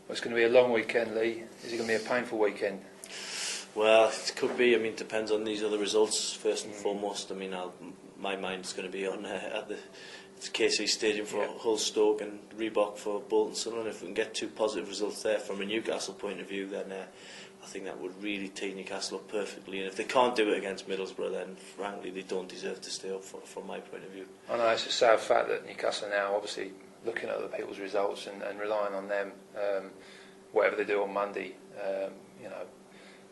Well, it's going to be a long weekend, Lee. Is it going to be a painful weekend? Well, it could be. I mean, it depends on these other results first and foremost. I mean, my mind's going to be on at the KC Stadium for Hull, Stoke, and Reebok for Bolton Sunderland. If we can get two positive results there from a Newcastle point of view, then I think that would really tee Newcastle up perfectly. And if they can't do it against Middlesbrough, then frankly they don't deserve to stay up from my point of view. I know it's a sad fact that Newcastle now obviously looking at other people's results and relying on them. Whatever they do on Monday,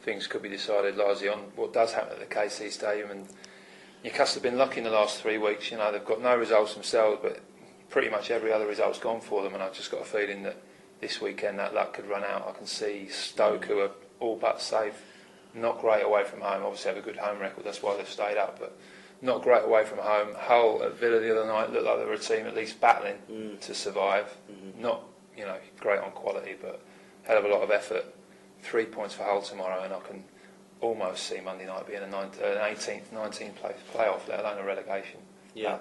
things could be decided largely on what does happen at the KC Stadium. And Newcastle have been lucky in the last 3 weeks. They've got no results themselves, but pretty much every other result's gone for them. And I've just got a feeling that this weekend that luck could run out. I can see Stoke, who are all but safe, not great away from home. Obviously have a good home record, that's why they've stayed up, but not great away from home. Hull at Villa the other night looked like they were a team at least battling to survive. Not great on quality, but hell of a lot of effort. 3 points for Hull tomorrow, and I can almost see Monday night being an 18th, 19th place playoff, let alone a relegation. Yeah,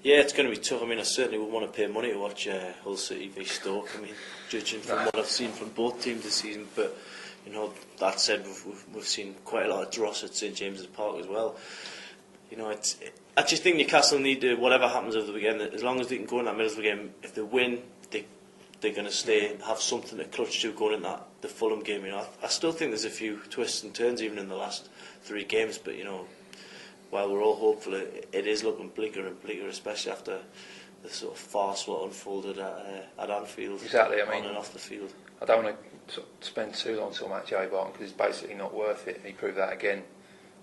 it's going to be tough. I mean, I certainly wouldn't want to pay money to watch Hull City v Stoke. I mean, judging from what I've seen from both teams this season, but that said, we've seen quite a lot of dross at St James's Park as well. I just think Newcastle need to, whatever happens over the weekend, as long as they can go in that Middlesbrough game, if they win, they're going to stay and have something to clutch to going in the Fulham game. I still think there's a few twists and turns even in the last 3 games, but while we're all hopeful, it is looking bleaker and bleaker, especially after the sort of farce what unfolded at Anfield. Exactly, I mean, on and off the field. I don't want to sort of spend too long talking about Joey Barton because it's basically not worth it. He proved that again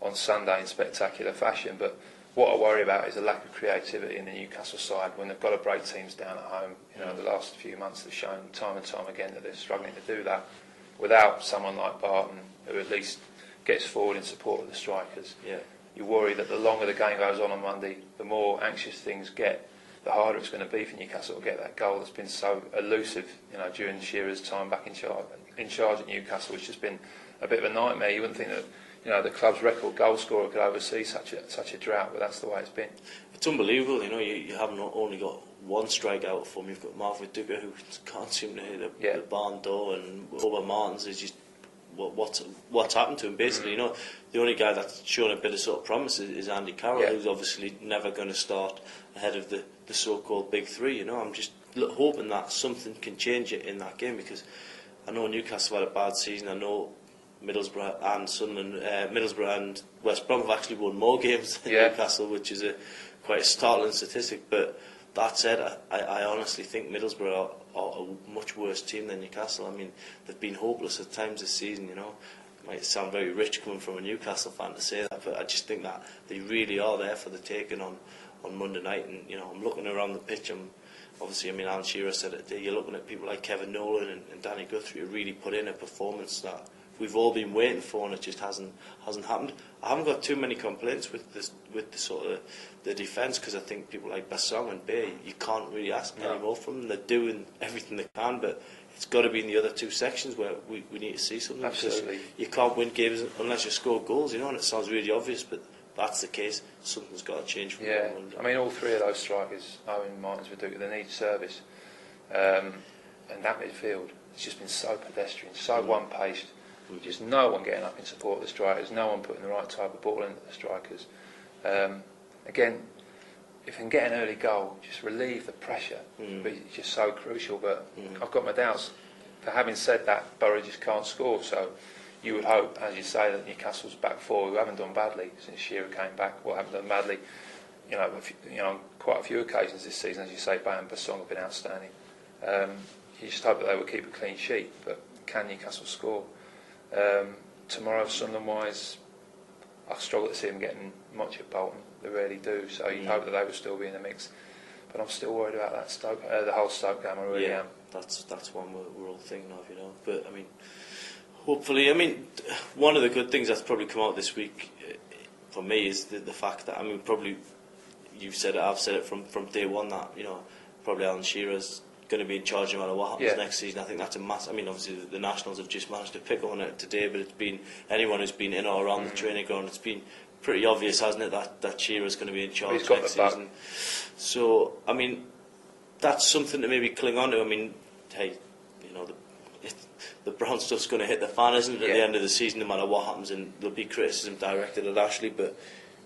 on Sunday in spectacular fashion, but what I worry about is the lack of creativity in the Newcastle side when they've got to break teams down at home. The last few months they've shown time and time again that they're struggling to do that without someone like Barton who at least gets forward in support of the strikers. Yeah. You worry that the longer the game goes on Monday, the more anxious things get, the harder it's going to be for Newcastle to get that goal that's been so elusive, during Shearer's time back in charge at Newcastle, which has been a bit of a nightmare. You wouldn't think that the club's record goal scorer could oversee such a drought, but that's the way it's been. It's unbelievable. You haven't only got one strikeout for him. You've got Marvin Ducker, who can't seem to hit the barn door, and Robert Martins is just what's happened to him basically. The only guy that's shown a bit of sort of promise is Andy Carroll, who's obviously never going to start ahead of the so-called big 3. I'm just hoping that something can change it in that game, because I know Newcastle had a bad season. I know Middlesbrough and Sunderland, Middlesbrough and West Brom have actually won more games than Newcastle, which is quite a startling statistic. But that said, I honestly think Middlesbrough are a much worse team than Newcastle. I mean, they've been hopeless at times this season. It might sound very rich coming from a Newcastle fan to say that, but I just think that they really are there for the taking on Monday night. And I'm looking around the pitch. Alan Shearer said it today. You're looking at people like Kevin Nolan and Danny Guthrie who really put in a performance that we've all been waiting for, and it just hasn't happened. I haven't got too many complaints with the sort of the defence, because I think people like Bassong and Bay, you can't really ask any more from them. They're doing everything they can, but it's got to be in the other 2 sections where we need to see something. Absolutely. Because you can't win games unless you score goals, and it sounds really obvious, but that's the case. Something's got to change from now on. All 3 of those strikers, Owen, Martins, Viduka, they need service. And that midfield has just been so pedestrian, so one-paced. Just no one getting up in support of the strikers, no one putting the right type of ball into the strikers. Again, if you can get an early goal, just relieve the pressure. It's just so crucial, but I've got my doubts. For having said that, Boro just can't score, so you would hope, as you say, that Newcastle's back 4, who haven't done badly since Shearer came back, haven't done badly, on quite a few occasions this season, as you say, Bay and Bassong have been outstanding. You just hope that they will keep a clean sheet, but can Newcastle score? Tomorrow, Sunderland-wise, I struggle to see them getting much at Bolton. They really do. So you'd hope that they would still be in the mix. But I'm still worried about that Stoke, the whole Stoke game. I really am. That's one we're all thinking of, But hopefully, one of the good things that's probably come out this week for me is the fact that probably you've said it, I've said it from day one that probably Alan Shearer's going to be in charge no matter what happens next season. I think that's a massive. Obviously the Nationals have just managed to pick on it today, but it's been anyone who's been in or around the training ground. It's been pretty obvious, hasn't it, that Shearer's going to be in charge next season. So that's something to maybe cling on to. the brown stuff's going to hit the fan, isn't it, at Yeah. the end of the season, no matter what happens, and there'll be criticism directed at Ashley, but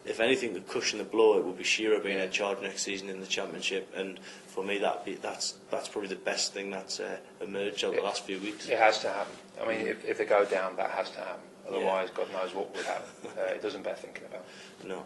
if anything could cushion the blow, it would be Shearer being in charge next season in the Championship, and for me that's probably the best thing that's emerged over the last few weeks. It has to happen. I mean, if they go down, that has to happen. Otherwise, God knows what would happen. It doesn't bear thinking about. No.